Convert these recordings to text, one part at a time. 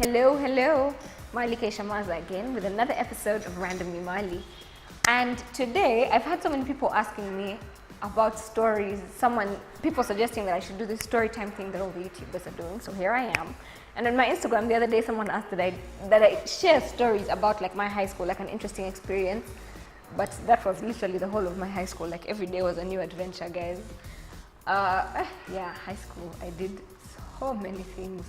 Hello, Marlie Shamaza again with another episode of Randomly Marlie. And today I've had so many people asking me about stories. People suggesting that I should do this story time thing that all the YouTubers are doing. So here I am. And on my Instagram the other day, someone asked that I share stories about like my high school, like an interesting experience. But that was literally the whole of my high school. Like every day was a new adventure, guys. Yeah, high school. I did so many things.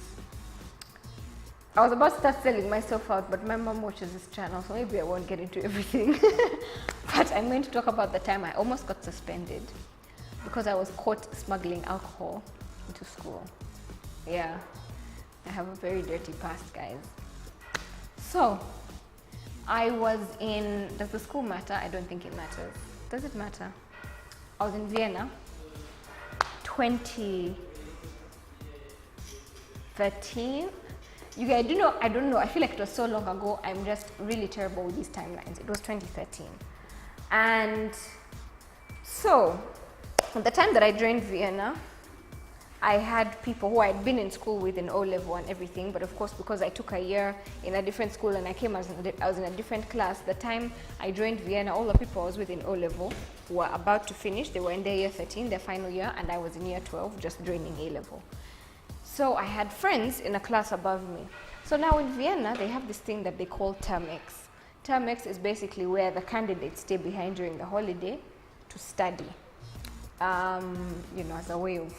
I was about to start selling myself out, but my mom watches this channel, so maybe I won't get into everything. But I'm going to talk about the time I almost got suspended because I was caught smuggling alcohol into school. Yeah, I have a very dirty past, guys. So, I was in, does the school matter? I don't think it matters. Does it matter? I was in Vienna, 2013. You guys, I don't know. I feel like it was so long ago. I'm just really terrible with these timelines. It was 2013. And so, at the time that I joined Vienna, I had people who I'd been in school with in O-level and everything, but of course, because I took a year in a different school and I was in a different class, the time I joined Vienna, all the people I was with in O-level were about to finish. They were in their year 13, their final year, and I was in year 12, just joining A-level. So I had friends in a class above me. So now in Vienna, they have this thing that they call termex. Termex is basically where the candidates stay behind during the holiday to study. As a way of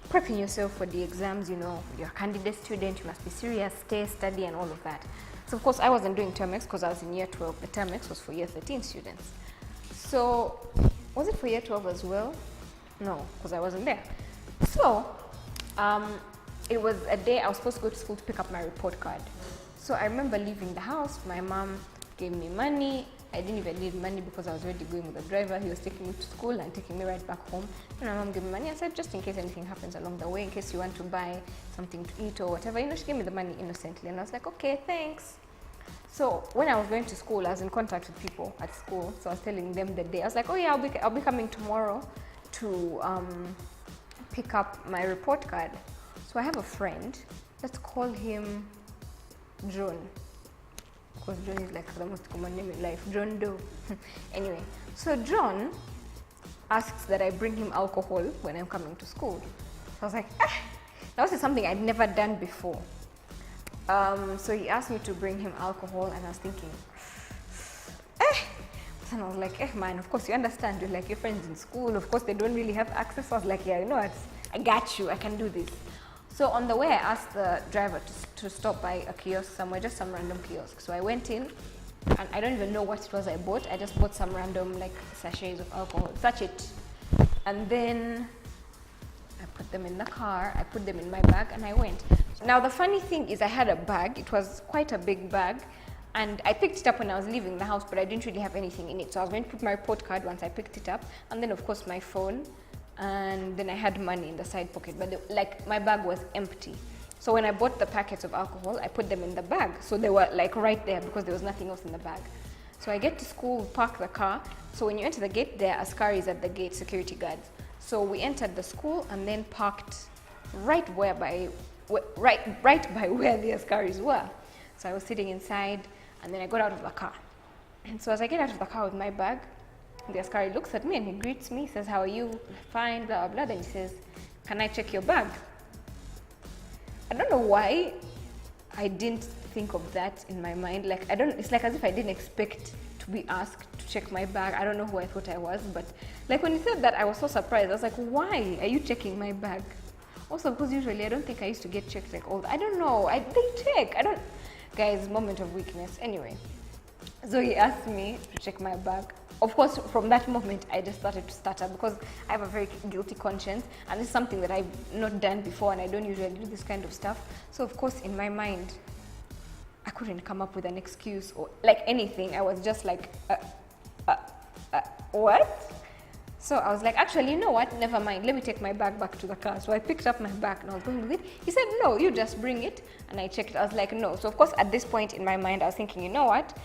prepping yourself for the exams, you're a candidate student, you must be serious, study, and all of that. So of course, I wasn't doing termex because I was in year 12. The termex was for year 13 students. So, was it for year 12 as well? No, because I wasn't there. So, it was a day I was supposed to go to school to pick up my report card. So I remember leaving the house. My mom gave me money. I didn't even need money because I was already going with the driver. He was taking me to school and taking me right back home. And my mom gave me money. I said, just in case anything happens along the way, in case you want to buy something to eat or whatever, she gave me the money innocently. And I was like, okay, thanks. So when I was going to school, I was in contact with people at school. So I was telling them the day. I was like, oh yeah, I'll be coming tomorrow to pick up my report card. So I have a friend, let's call him John, because John is like the most common name in life, John Doe. Anyway, so John asks that I bring him alcohol when I'm coming to school. So I was like, that was something I'd never done before. So he asked me to bring him alcohol and I was thinking, and I was like, man, of course you understand, you're like your friends in school, of course they don't really have access. So I was like, yeah, I got you, I can do this. So on the way, I asked the driver to stop by a kiosk somewhere, just some random kiosk. So I went in, and I don't even know what it was I bought. I just bought some random like sachets of alcohol, sachet. And then I put them in the car, I put them in my bag, and I went. Now the funny thing is I had a bag. It was quite a big bag. And I picked it up when I was leaving the house, but I didn't really have anything in it. So I was going to put my report card once I picked it up, and then of course my phone. And then I had money in the side pocket, but my bag was empty. So when I bought the packets of alcohol, I put them in the bag. So they were like right there because there was nothing else in the bag. So I get to school, park the car. So when you enter the gate, there are askaris at the gate, security guards. So we entered the school and then parked right by where the askaris were. So I was sitting inside and then I got out of the car. And so as I get out of the car with my bag, the askari looks at me and he greets me, says, how are you? Fine, blah, blah, blah. Then he says, can I check your bag? I don't know why I didn't think of that in my mind. It's like as if I didn't expect to be asked to check my bag. I don't know who I thought I was, but like when he said that, I was so surprised. I was like, why are you checking my bag? Also, because usually I don't think I used to get checked like all that. I don't know, they check. Guys, moment of weakness. Anyway, so he asked me to check my bag. Of course, from that moment, I just started to stutter because I have a very guilty conscience and this is something that I've not done before and I don't usually do this kind of stuff. So of course, in my mind, I couldn't come up with an excuse or like anything. I was just like, what? So I was like, actually, you know what? Never mind. Let me take my bag back to the car. So I picked up my bag and I was going with it. He said, no, you just bring it. And I checked. I was like, no. So of course, at this point in my mind, I was thinking, you know what?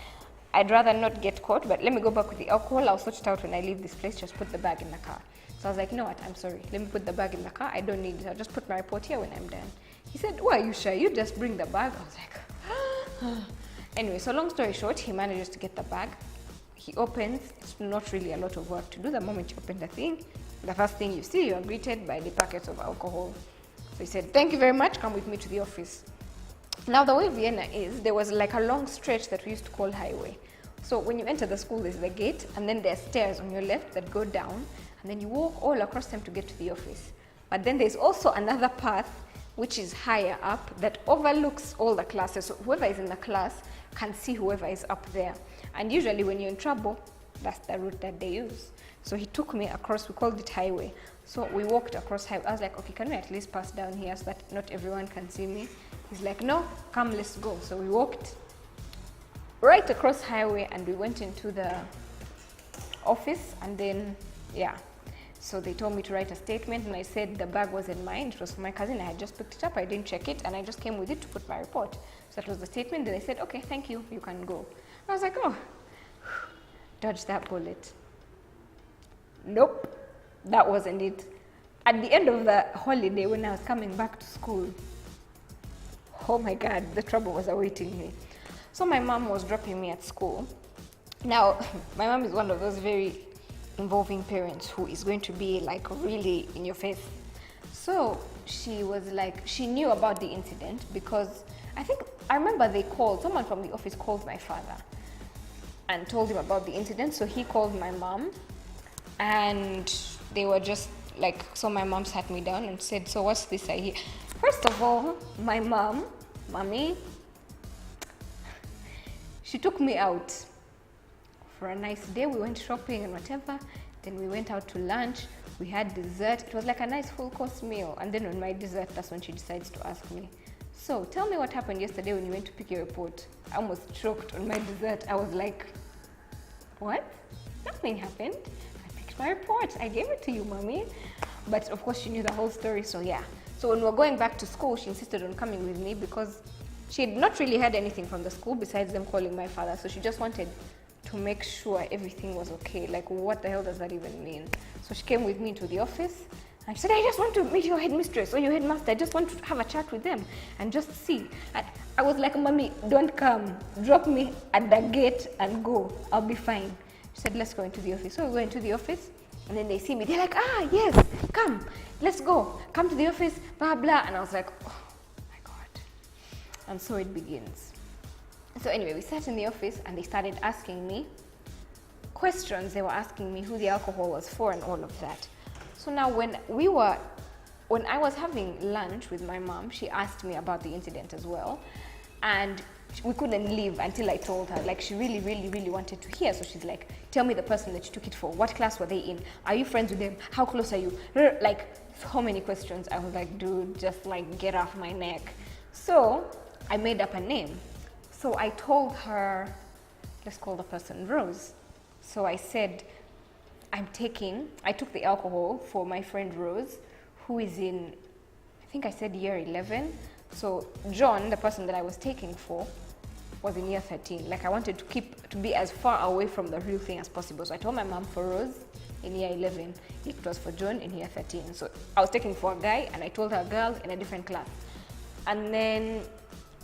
I'd rather not get caught, but let me go back with the alcohol. I'll sort it out when I leave this place. Just put the bag in the car. So I was like, you know what? I'm sorry. Let me put the bag in the car. I don't need it. I'll just put my report here when I'm done. He said, why are you shy? You just bring the bag. I was like, Anyway, so long story short, he manages to get the bag. He opens, it's not really a lot of work to do. The moment you open the thing, the first thing you see, you are greeted by the packets of alcohol. So he said, thank you very much, come with me to the office. Now the way Vienna is, there was like a long stretch that we used to call highway. So when you enter the school, there's the gate, and then there's stairs on your left that go down, and then you walk all across them to get to the office. But then there's also another path which is higher up that overlooks all the classes. So whoever is in the class can see whoever is up there. And usually when you're in trouble, that's the route that they use. So he took me across, we called it highway. So we walked across highway. I was like, okay, can we at least pass down here so that not everyone can see me? He's like, no, come, let's go. So we walked right across highway and we went into the office, and then, yeah. So they told me to write a statement, and I said the bag wasn't mine, it was for my cousin. I had just picked it up, I didn't check it, and I just came with it to put my report. So that was the statement. Then they said, okay, thank you, you can go. I was like, oh, dodge that bullet. Nope, that wasn't it. At the end of the holiday, when I was coming back to school, oh my God, the trouble was awaiting me. So my mom was dropping me at school. Now, my mom is one of those very involving parents who is going to be like really in your face. So she was like, she knew about the incident because I remember someone from the office called my father and told him about the incident. So he called my mom, and they were just like, so my mom sat me down and said, so what's this I hear? First of all, my mommy, she took me out for a nice day. We went shopping and whatever. Then we went out to lunch. We had dessert. It was like a nice full course meal. And then on my dessert, that's when she decides to ask me, so tell me what happened yesterday when you went to pick your report. I almost choked on my dessert. I was like, what? Nothing happened. I picked my report. I gave it to you, mommy. But of course she knew the whole story, so yeah. So when we were going back to school, she insisted on coming with me because she had not really heard anything from the school besides them calling my father. So she just wanted to make sure everything was okay. Like, what the hell does that even mean? So she came with me to the office and she said, I just want to meet your headmistress or your headmaster. I just want to have a chat with them and just see. And I was like, mommy, don't come. Drop me at the gate and go. I'll be fine. She said, let's go into the office. So we go into the office, and then they see me. They're like, yes, come, let's go. Come to the office, blah, blah. And I was like, oh my God. And so it begins. So anyway, we sat in the office and they started asking me questions. They were asking me who the alcohol was for and all of that. So now when I was having lunch with my mom, she asked me about the incident as well. And we couldn't leave until I told her. Like, she really, really, really wanted to hear. So she's like, tell me the person that you took it for. What class were they in? Are you friends with them? How close are you? Like, so many questions. I was like, dude, just like get off my neck. So I made up a name. So I told her, let's call the person Rose. So I said, I took the alcohol for my friend Rose, who is in, I think I said year 11. So John, the person that I was taking for, was in year 13. Like, I wanted to be as far away from the real thing as possible. So I told my mom for Rose in year 11. It was for John in year 13. So I was taking for a guy, and I told her girls in a different class. And then,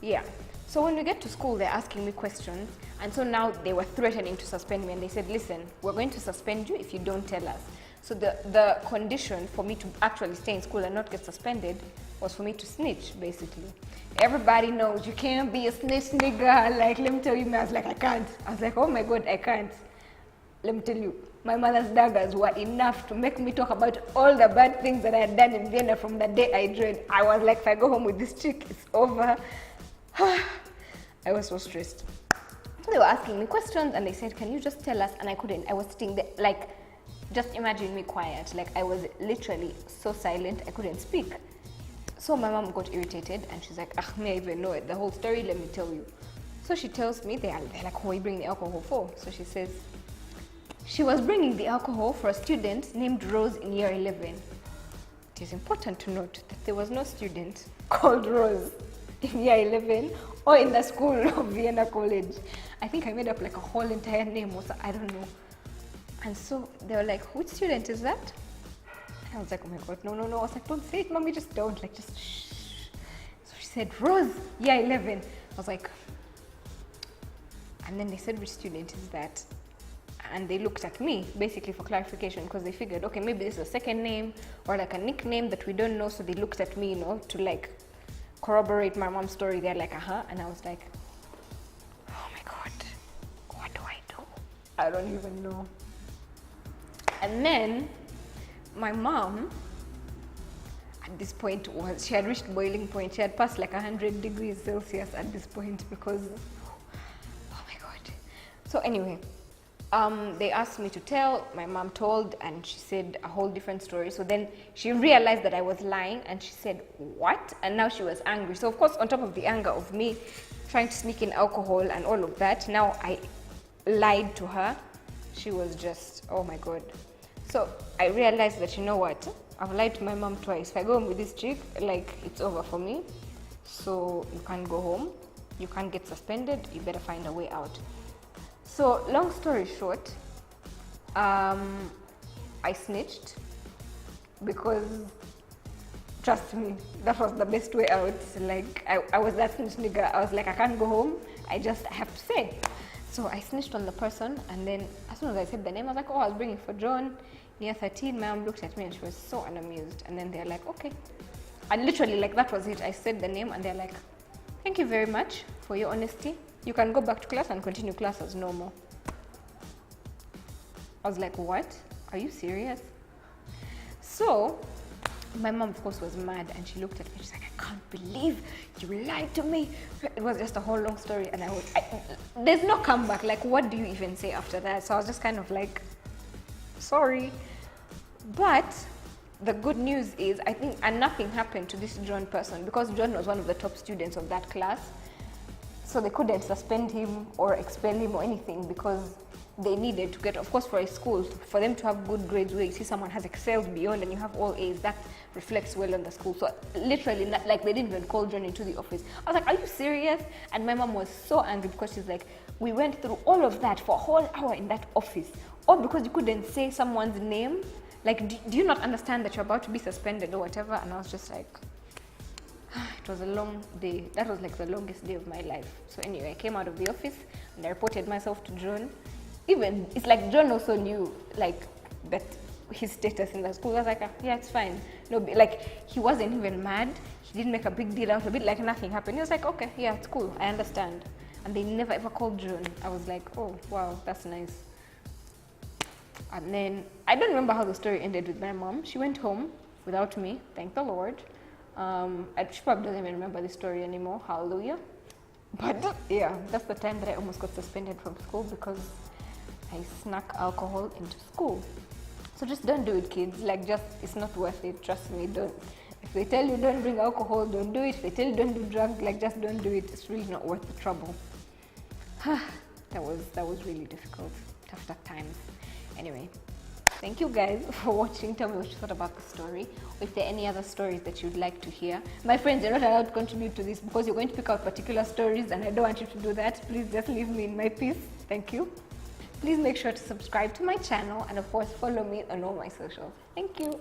yeah. So when we get to school, they're asking me questions. And so now they were threatening to suspend me. And they said, listen, we're going to suspend you if you don't tell us. So the condition for me to actually stay in school and not get suspended was for me to snitch, basically. Everybody knows you can't be a snitch, nigga. Like, let me tell you, man, I was like, I can't. I was like, oh my God, I can't. Let me tell you, my mother's daggers were enough to make me talk about all the bad things that I had done in Vienna from the day I joined. I was like, if I go home with this chick, it's over. I was so stressed. So they were asking me questions and they said, can you just tell us? And I couldn't. I was sitting there, like, just imagine me quiet. Like, I was literally so silent, I couldn't speak. So my mom got irritated and she's like, may I even know it? The whole story, let me tell you. So she tells me, they're like, who are you bringing the alcohol for? So she says, she was bringing the alcohol for a student named Rose in year 11. It is important to note that there was no student called Rose in year 11 or in the school of Vienna College. I think I made up like a whole entire name or so, I don't know. And so they were like, which student is that? And I was like, oh my God, no. I was like, don't say it, mommy, just don't, like, just shh. So she said, Rose, year 11. I was like, And then they said, which student is that? And they looked at me basically for clarification, because they figured, okay, maybe this is a second name or like a nickname that we don't know. So they looked at me, you know, to like corroborate my mom's story. They're like, and I was like, oh my God, what do I do? I don't even know. And then my mom, at this point, she had reached boiling point. She had passed like 100 degrees Celsius at this point, because, oh my God. So anyway, they asked me to tell, my mom told, and she said a whole different story. So then she realized that I was lying, and she said, what? And now she was angry. So of course, on top of the anger of me trying to sneak in alcohol and all of that, now I lied to her. She was just, oh my God. So I realized that, you know what? I've lied to my mom twice. If I go home with this chick, like, it's over for me. So you can't go home. You can't get suspended. You better find a way out. So long story short, I snitched, because trust me, that was the best way out. Like, I was that snitch nigga. I was like, I can't go home. I have to say. So I snitched on the person, and then as soon as I said the name, I was like, oh, I was bringing for John, near 13. My mom looked at me and she was so unamused. And then they're like, okay. And literally, like, that was it. I said the name and they're like, thank you very much for your honesty. You can go back to class and continue class as normal. I was like, what? Are you serious? So my mom, of course, was mad, and she looked at me. She's like, I can't believe you lied to me. It was just a whole long story, and there's no comeback. Like, what do you even say after that? So I was just kind of like, sorry. But the good news is, I think, and nothing happened to this John person, because John was one of the top students of that class. So they couldn't suspend him or expel him or anything, because they needed to get, of course, for a school, for them to have good grades where you see someone has excelled beyond and you have all A's, that reflects well on the school. So literally, like, they didn't even call John into the office. I was like, are you serious? And my mom was so angry, because she's like, we went through all of that for a whole hour in that office, all because you couldn't say someone's name. Like, do you not understand that you're about to be suspended or whatever? And I was just like, it was a long day. That was like the longest day of my life. So anyway, I came out of the office and I reported myself to John. Even, it's like John also knew, like, that his status in the school. I was like, yeah, it's fine. No, like, he wasn't even mad. He didn't make a big deal out of it, like nothing happened. He was like, okay, yeah, it's cool, I understand. And they never ever called John. I was like, oh, wow, that's nice. And then, I don't remember how the story ended with my mom. She went home without me, thank the Lord. She probably doesn't even remember the story anymore, hallelujah. But yeah, that's the time that I almost got suspended from school, because I snuck alcohol into school. So just don't do it, kids. Like, just, it's not worth it, trust me. Don't. If they tell you don't bring alcohol, don't do it. If they tell you don't do drugs, like, just don't do it. It's really not worth the trouble. that was really difficult, tough times. Anyway, thank you guys for watching. Tell me what you thought about the story. Or if there are any other stories that you'd like to hear. My friends, you're not allowed to contribute to this, because you're going to pick out particular stories, and I don't want you to do that. Please just leave me in my peace. Thank you. Please make sure to subscribe to my channel, and of course follow me on all my socials. Thank you.